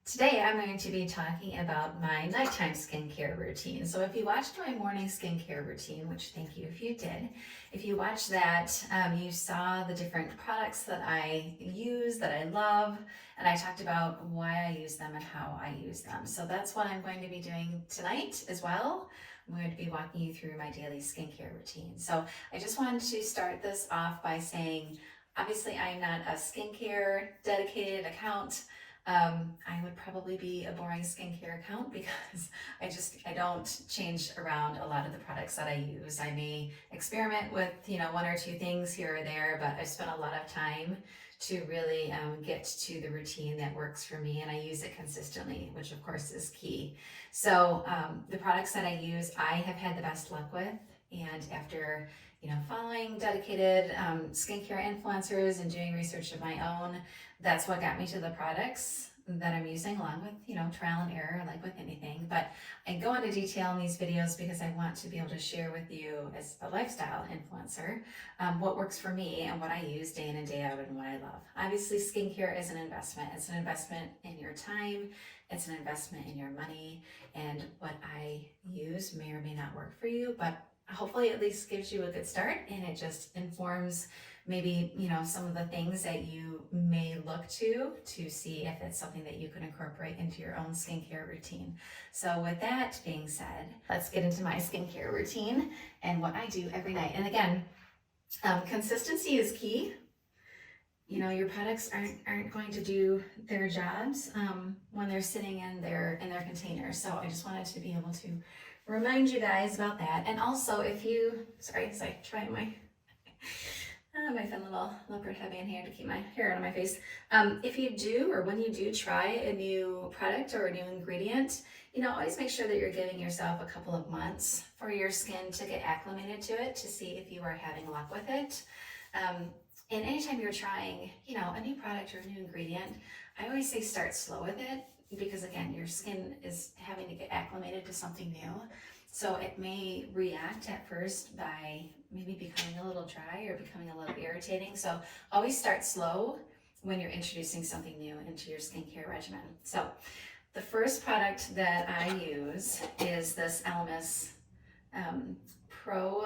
Today I'm going to be talking about my nighttime skincare routine. So if you watched my morning skincare routine, which thank you if you did, if you watched that, you saw the different products that I use, that I love, and I talked about why I use them and how I use them. So that's what I'm going to be doing tonight as well. I'm going to be walking you through my daily skincare routine. So I just wanted to start this off by saying, obviously I'm not a skincare dedicated account. I would probably be a boring skincare account because I don't change around a lot of the products that I use. I may experiment with, one or two things here or there, but I've spent a lot of time to really get to the routine that works for me, and I use it consistently, which of course is key. So the products that I use, I have had the best luck with, and after following dedicated skincare influencers and doing research of my own, that's what got me to the products that I'm using, along with, trial and error, like with anything. But I go into detail in these videos because I want to be able to share with you as a lifestyle influencer what works for me and what I use day in and day out and what I love. Obviously, skincare is an investment. It's an investment in your time. It's an investment in your money. And what I use may or may not work for you, but hopefully at least gives you a good start, and it just informs maybe some of the things that you may look to see if it's something that you can incorporate into your own skincare routine. So with that being said, let's get into my skincare routine and what I do every night. And again, consistency is key. Your products aren't going to do their jobs when they're sitting in their container. So I just wanted to be able to remind you guys about that. And also, if you, sorry, as I try my fun little leopard headband here to keep my hair out of my face. If you do, or when you do try a new product or a new ingredient, always make sure that you're giving yourself a couple of months for your skin to get acclimated to it, to see if you are having luck with it. And anytime you're trying, a new product or a new ingredient, I always say start slow with it, because again, your skin is having to get acclimated to something new. So it may react at first by maybe becoming a little dry or becoming a little irritating. So always start slow when you're introducing something new into your skincare regimen. So the first product that I use is this EYELASH Pro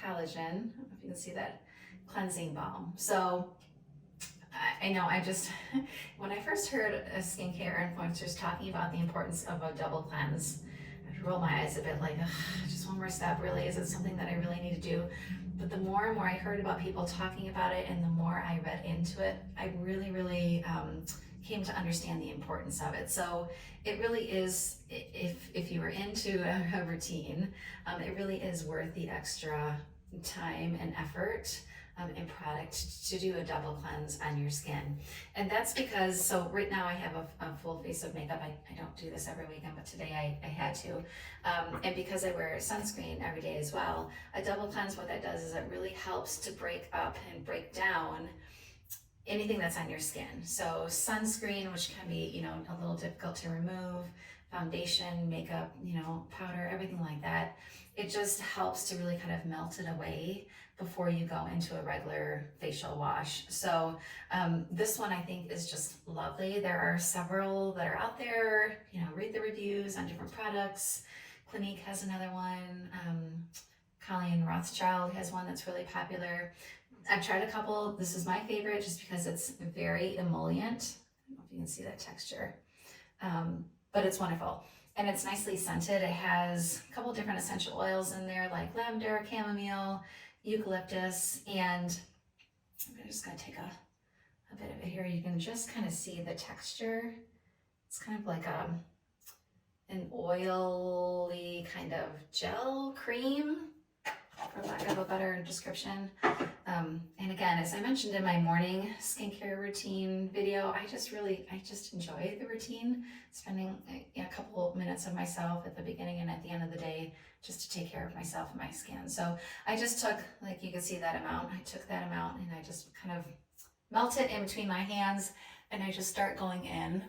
Collagen. I don't know if you can see that, cleansing balm. So I know when I first heard skincare influencers talking about the importance of a double cleanse, I'd roll my eyes a bit like, just one more step, really? Is it something that I really need to do? But the more and more I heard about people talking about it, and the more I read into it, I really came to understand the importance of it. So it really is, if you were into a routine, it really is worth the extra time and effort and product to do a double cleanse on your skin. And that's because, so right now I have a full face of makeup. I don't do this every weekend, but today I had to. And because I wear sunscreen every day as well, a double cleanse, what that does is it really helps to break up and break down anything that's on your skin. So sunscreen, which can be, a little difficult to remove, foundation, makeup, powder, everything like that. It just helps to really kind of melt it away before you go into a regular facial wash. So this one I think is just lovely. There are several that are out there, read the reviews on different products. Clinique has another one. Colleen Rothschild has one that's really popular. I've tried a couple. This is my favorite just because it's very emollient. I don't know if you can see that texture, but it's wonderful. And it's nicely scented. It has a couple different essential oils in there, like lavender, chamomile, eucalyptus, and I'm just gonna take a bit of it here. You can just kind of see the texture. It's kind of like an oily kind of gel cream, for lack of a better description. And again, as I mentioned in my morning skincare routine video, I just enjoy the routine, spending a couple of minutes of myself at the beginning and at the end of the day just to take care of myself and my skin. So I just took, like you can see that amount, I took that amount and I just kind of melt it in between my hands, and I just start going in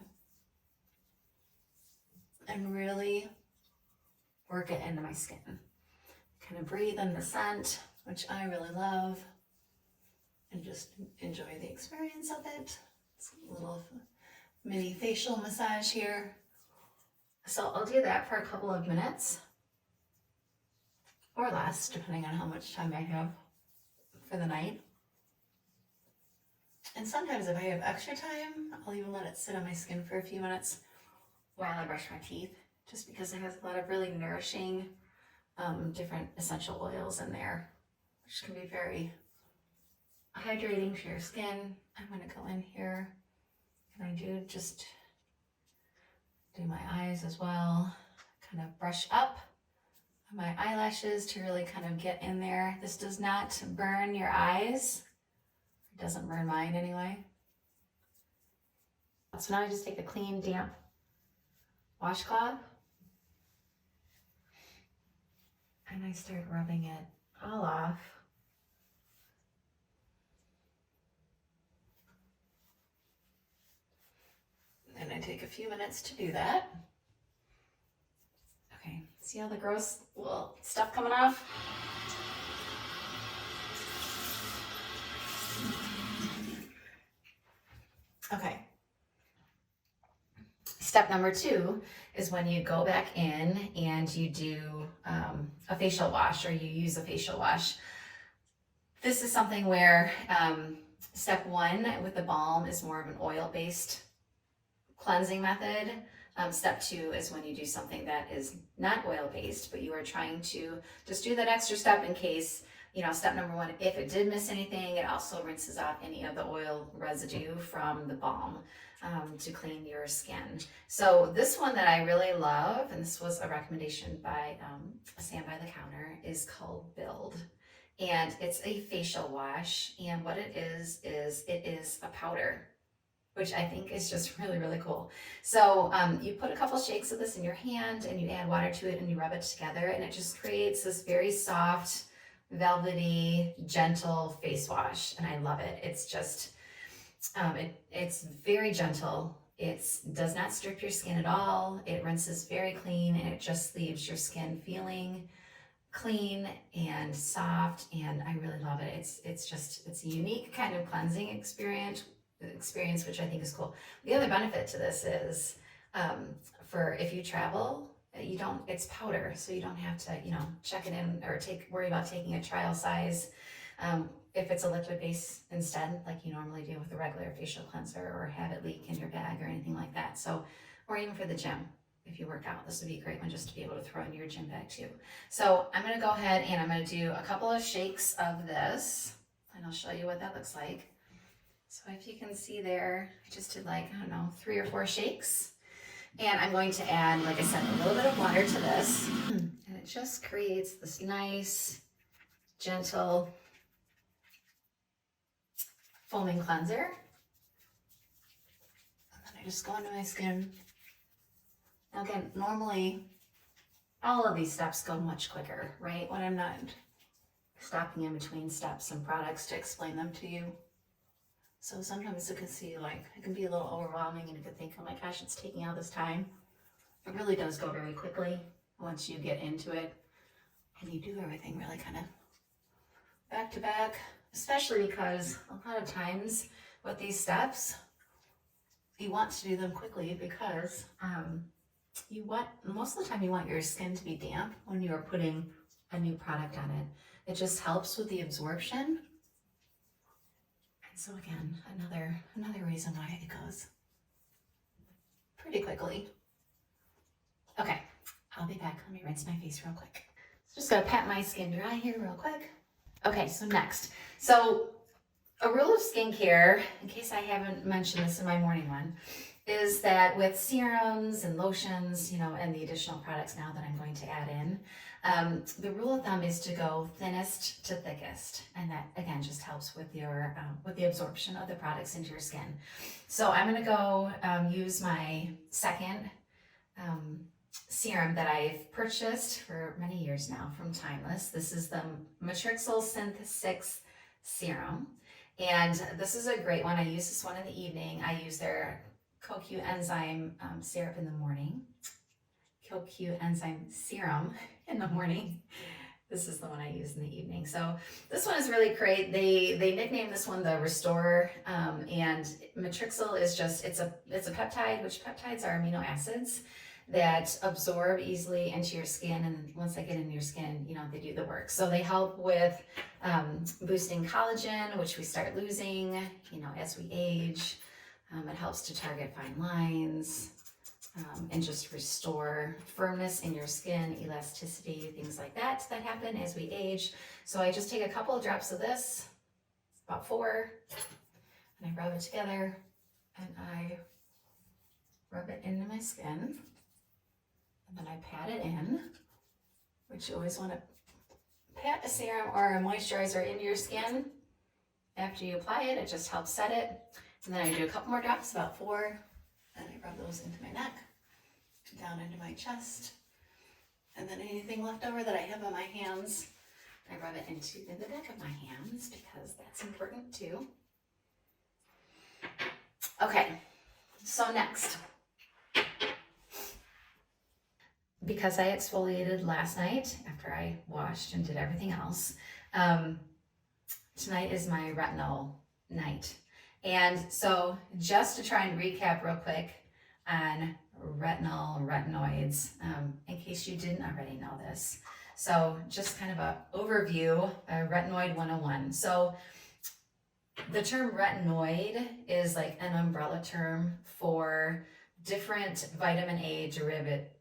and really work it into my skin. Kind of breathe in the scent, which I really love, and just enjoy the experience of it. It's a little mini facial massage here. So I'll do that for a couple of minutes or less, depending on how much time I have for the night. And sometimes if I have extra time, I'll even let it sit on my skin for a few minutes while I brush my teeth, just because it has a lot of really nourishing different essential oils in there, which can be very hydrating to your skin. I'm going to go in here and I do just do my eyes as well, kind of brush up my eyelashes to really kind of get in there. This does not burn your eyes. It doesn't burn mine anyway. So now I just take a clean, damp washcloth and I start rubbing it all off. And I take a few minutes to do that. Okay, see all the gross little stuff coming off? Okay. Step number 2 is when you go back in and you do a facial wash, or you use a facial wash. This is something where step 1 with the balm is more of an oil-based cleansing method. Step 2 is when you do something that is not oil-based, but you are trying to just do that extra step in case, you know, step number 1, if it did miss anything, it also rinses off any of the oil residue from the balm to clean your skin. So this one that I really love, and this was a recommendation by Sam by the Counter, is called Build. And it's a facial wash, and what it is it is a powder, which I think is just really, really cool. So you put a couple shakes of this in your hand and you add water to it and you rub it together, and it just creates this very soft, velvety, gentle face wash, and I love it. It's just, it's very gentle. It does not strip your skin at all. It rinses very clean, and it just leaves your skin feeling clean and soft, and I really love it. It's a unique kind of cleansing experience, which I think is cool. The other benefit to this is for if you travel, it's powder, so you don't have to, you know, check it in or worry about taking a trial size. If it's a liquid base instead, like you normally do with a regular facial cleanser, or have it leak in your bag or anything like that. So, or even for the gym, if you work out, this would be a great one just to be able to throw in your gym bag too. So I'm going to go ahead and I'm going to do a couple of shakes of this, and I'll show you what that looks like. So if you can see there, I just did like, I don't know, 3 or 4 shakes. And I'm going to add, like I said, a little bit of water to this. And it just creates this nice, gentle, foaming cleanser. And then I just go into my skin. Now again, normally all of these steps go much quicker, right? When I'm not stopping in between steps and products to explain them to you. So sometimes it can be a little overwhelming, and you could think, oh my gosh, it's taking all this time. It really does go very quickly once you get into it, and you do everything really kind of back to back, especially because a lot of times with these steps, you want to do them quickly because most of the time you want your skin to be damp when you are putting a new product on it. It just helps with the absorption. So again, another reason why it goes pretty quickly. Okay, I'll be back. Let me rinse my face real quick. Just gotta pat my skin dry here real quick. Okay, so next. So a rule of skincare, in case I haven't mentioned this in my morning one, is that with serums and lotions, you know, and the additional products now that I'm going to add in, the rule of thumb is to go thinnest to thickest, and that again just helps with your with the absorption of the products into your skin. So I'm going to go use my second serum that I've purchased for many years now from Timeless. This is the Matrixyl Synth 6 serum, and this is a great one. I use this one in the evening. I use their CoQ enzyme syrup in the morning. CoQ enzyme serum in the morning. This is the one I use in the evening. So this one is really great. They nicknamed this one the Restorer, and Matrixyl is just, it's a peptide, which peptides are amino acids that absorb easily into your skin, and once they get in your skin, you know, they do the work. So they help with boosting collagen, which we start losing, you know, as we age. It helps to target fine lines, and just restore firmness in your skin, elasticity, things like that happen as we age. So I just take a couple of drops of this, about 4, and I rub it together, and I rub it into my skin, and then I pat it in, which you always want to pat a serum or a moisturizer into your skin after you apply it. It just helps set it. And then I do a couple more drops, about 4, and I rub those into my neck, down into my chest, and then anything left over that I have on my hands, I rub it into the back of my hands because that's important too. Okay, so next, because I exfoliated last night after I washed and did everything else, tonight is my retinol night. And so just to try and recap real quick on retinol, retinoids, in case you didn't already know this. So just kind of an overview, retinoid 101. So the term retinoid is like an umbrella term for different vitamin A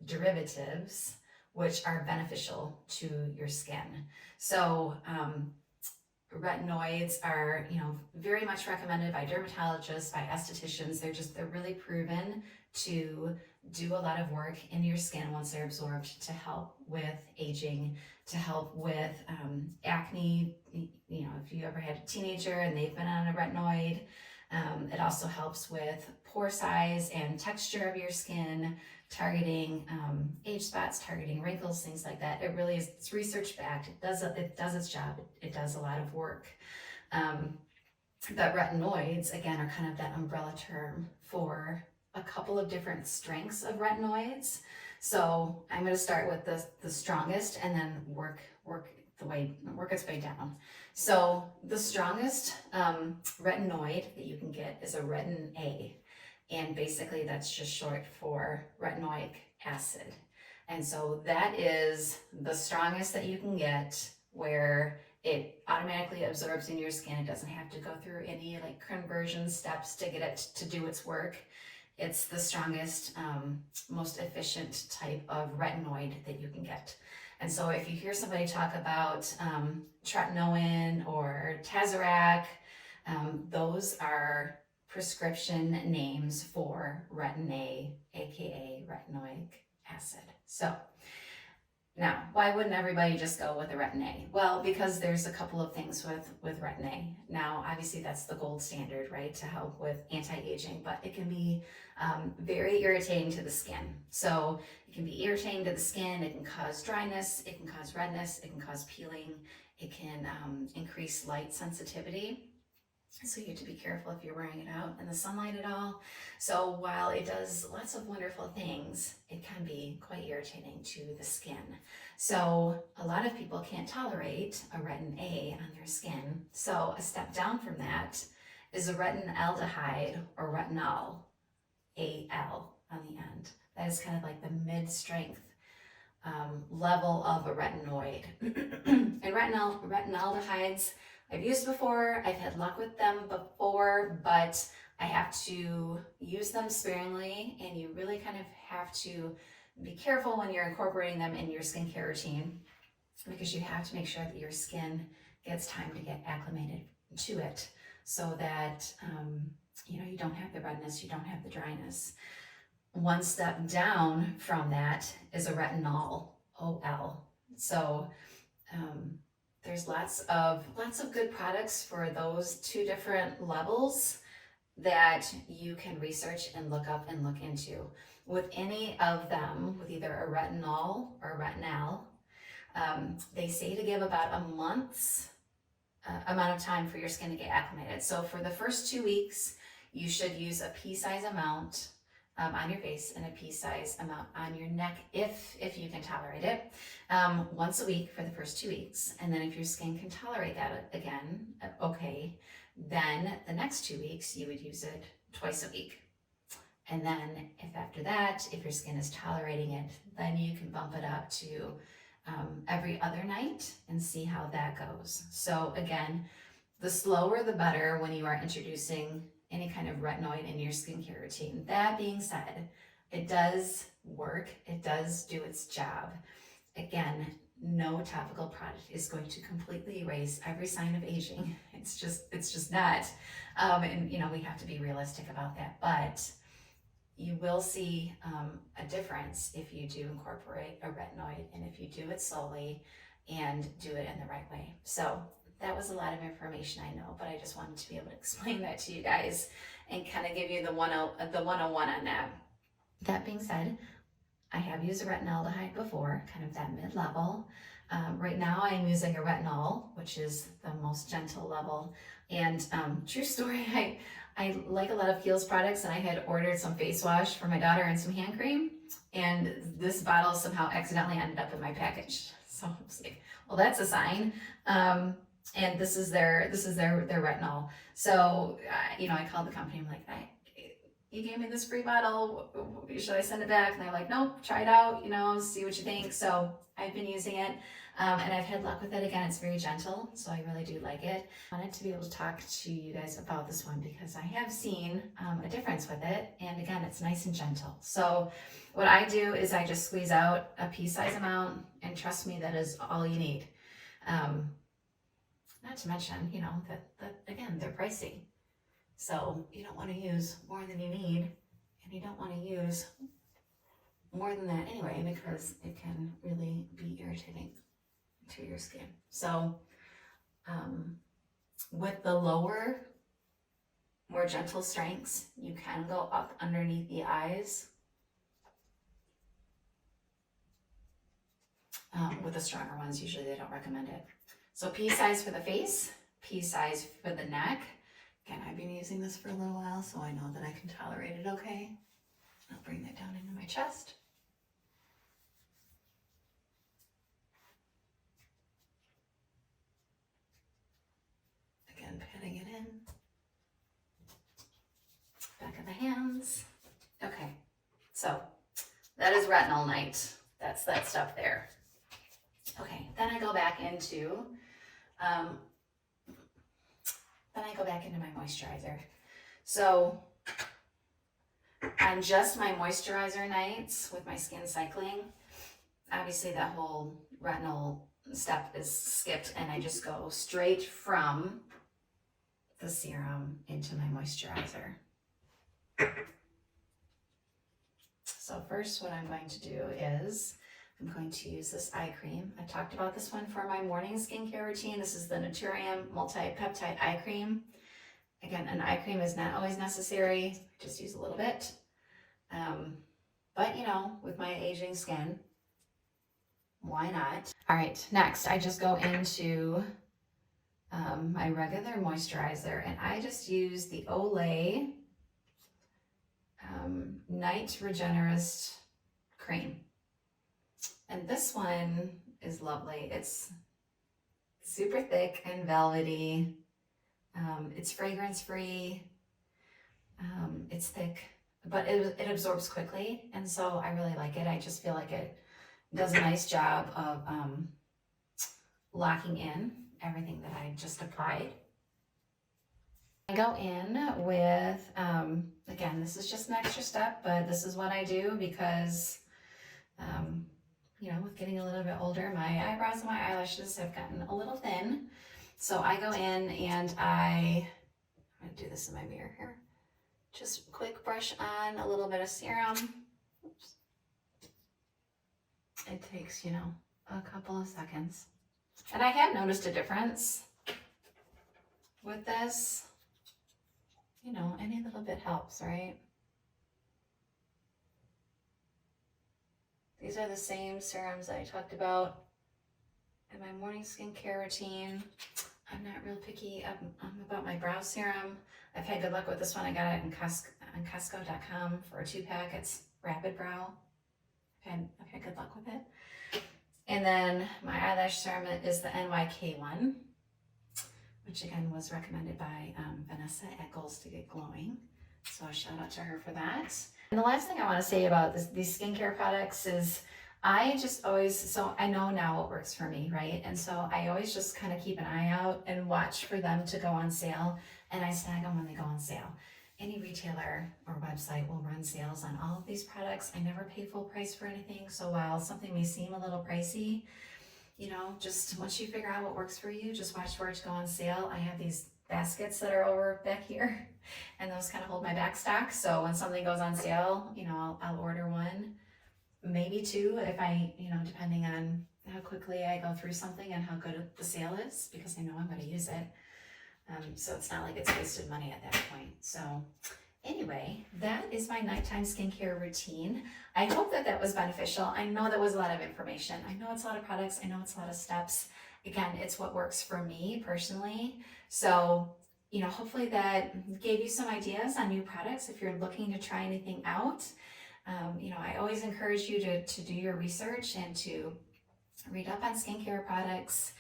derivatives, which are beneficial to your skin. So retinoids are, you know, very much recommended by dermatologists, by estheticians. They're really proven to do a lot of work in your skin once they're absorbed to help with aging, to help with acne. You know, if you ever had a teenager and they've been on a retinoid, it also helps with pore size and texture of your skin, targeting age spots, targeting wrinkles, things like that. It really is, it's research backed. It does its job. It does a lot of work. But retinoids, again, are kind of that umbrella term for a couple of different strengths of retinoids. So I'm going to start with the strongest and then work its way down. So the strongest retinoid that you can get is a retin A. And basically that's just short for retinoic acid. And so that is the strongest that you can get, where it automatically absorbs in your skin. It doesn't have to go through any like conversion steps to get it to do its work. It's the strongest, most efficient type of retinoid that you can get. And so if you hear somebody talk about tretinoin or Tazorac, those are prescription names for retin A, aka retinoic acid. So now, why wouldn't everybody just go with a retin A? Well, because there's a couple of things with retin A. Now, obviously that's the gold standard, right, to help with anti-aging, but it can be very irritating to the skin. So it can be irritating to the skin, it can cause dryness, it can cause redness, it can cause peeling, it can increase light sensitivity. So you have to be careful if you're wearing it out in the sunlight at all. So while it does lots of wonderful things, it can be quite irritating to the skin. So a lot of people can't tolerate a retin A on their skin. So a step down from that is a retinaldehyde or retinol, AL on the end. That is kind of like the mid-strength level of a retinoid. And retinaldehydes, I've used before, I've had luck with them before, but I have to use them sparingly, and you really kind of have to be careful when you're incorporating them in your skincare routine, because you have to make sure that your skin gets time to get acclimated to it, so that you don't have the redness, you don't have the dryness. One step down from that is a retinol, OL. So there's lots of good products for those two different levels that you can research and look up and look into. With any of them, with either a retinol or retinol, they say to give about a month's amount of time for your skin to get acclimated. So for the first 2 weeks, you should use a pea-size amount on your face and a pea-sized amount on your neck if you can tolerate it, once a week for the first 2 weeks. And then if your skin can tolerate that again, okay, then the next 2 weeks you would use it twice a week. And then if after that, if your skin is tolerating it, then you can bump it up to every other night and see how that goes. So again, the slower the better when you are introducing any kind of retinoid in your skincare routine. That being said, it does work. It does do its job. Again, no topical product is going to completely erase every sign of aging. It's just not. And you know, we have to be realistic about that. But you will see a difference if you do incorporate a retinoid and if you do it slowly and do it in the right way. So that was a lot of information, I know, but I just wanted to be able to explain that to you guys and kind of give you the 101 on that. That being said, I have used a retinaldehyde before, kind of that mid-level. Right now I am using a retinol, which is the most gentle level. And true story, I like a lot of KIEHL'S products, and I had ordered some face wash for my daughter and some hand cream, and this bottle somehow accidentally ended up in my package. So I was like, well, that's a sign. And this is their retinol. So you know, I called the company. I'm like, you gave me this free bottle. Should I send it back? And they're like, nope, try it out. You know, see what you think. So I've been using it, and I've had luck with it. Again, it's very gentle, so I really do like it. I wanted to be able to talk to you guys about this one because I have seen a difference with it. And again, it's nice and gentle. So what I do is I just squeeze out a pea-sized amount, and trust me, that is all you need. Not to mention, you know, that again, they're pricey. So you don't want to use more than you need, and you don't want to use more than that anyway, because it can really be irritating to your skin. So with the lower, more gentle strengths, you can go up underneath the eyes. With the stronger ones, usually they don't recommend it. So pea size for the face, pea size for the neck. Again, I've been using this for a little while, so I know that I can tolerate it okay. I'll bring that down into my chest. Again, patting it in. Back of the hands. Okay, so that is retinol night. That's that stuff there. Okay, then I go back into my moisturizer. So on just my moisturizer nights with my skin cycling, obviously that whole retinol step is skipped, and I just go straight from the serum into my moisturizer. So first what I'm going to do is I'm going to use this eye cream. I talked about this one for my morning skincare routine. This is the Naturium Multi-Peptide Eye Cream. Again, an eye cream is not always necessary. Just use a little bit. But you know, with my aging skin, why not? All right, next I just go into my regular moisturizer, and I just use the OLAY Night Regenerist Cream. And this one is lovely. It's super thick and velvety. It's fragrance free. It's thick, but it absorbs quickly. And so I really like it. I just feel like it does a nice job of locking in everything that I just applied. I go in with, again, this is just an extra step, but this is what I do because, you know, with getting a little bit older, my eyebrows and my eyelashes have gotten a little thin. So I go in and I'm going to do this in my mirror here. Just quick brush on a little bit of serum. Oops. It takes, you know, a couple of seconds. And I have noticed a difference with this. You know, any little bit helps, right? These are the same serums that I talked about in my morning skincare routine. I'm not real picky about my brow serum. I've had good luck with this one. I got it on Costco.com for a 2-pack. It's Rapid Brow. I've had good luck with it. And then my eyelash serum is the NYK one, which again was recommended by Vanessa at Goals to Get Glowing. So a shout out to her for that. And the last thing I want to say about these skincare products is I just always, so I know now what works for me, right? And so I always just kind of keep an eye out and watch for them to go on sale, and I snag them when they go on sale. Any retailer or website will run sales on all of these products. I never pay full price for anything, so while something may seem a little pricey, you know, just once you figure out what works for you, just watch for it to go on sale. I have these baskets that are over back here, and those kind of hold my back stock. So when something goes on sale, you know, I'll order one, maybe two, if I, you know, depending on how quickly I go through something and how good the sale is, because I know I'm going to use it. So it's not like it's wasted money at that point. So anyway, that is my nighttime skincare routine. I hope that was beneficial. I know that was a lot of information. I know it's a lot of products. I know it's a lot of steps. Again, it's what works for me personally. So, you know, hopefully that gave you some ideas on new products if you're looking to try anything out. You know, I always encourage you to do your research and to read up on skincare products.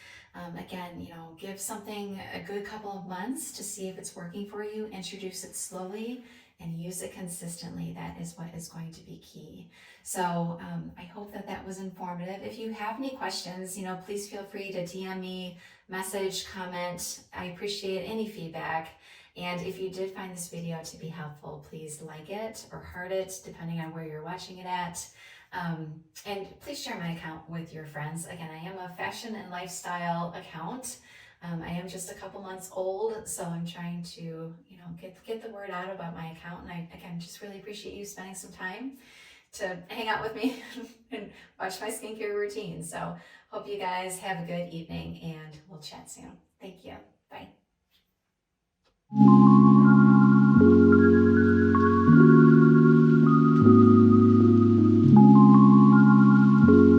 Again, you know, give something a good couple of months to see if it's working for you. Introduce it slowly and use it consistently. That is what is going to be key. So I hope that was informative. If you have any questions, you know, please feel free to DM me, message, comment. I appreciate any feedback. And if you did find this video to be helpful, please like it or heart it, depending on where you're watching it at. And please share my account with your friends. Again, I am a fashion and lifestyle account. I am just a couple months old, so I'm trying to, you know, get the word out about my account. And I, again, just really appreciate you spending some time to hang out with me and watch my skincare routine. So hope you guys have a good evening, and we'll chat soon. Thank you.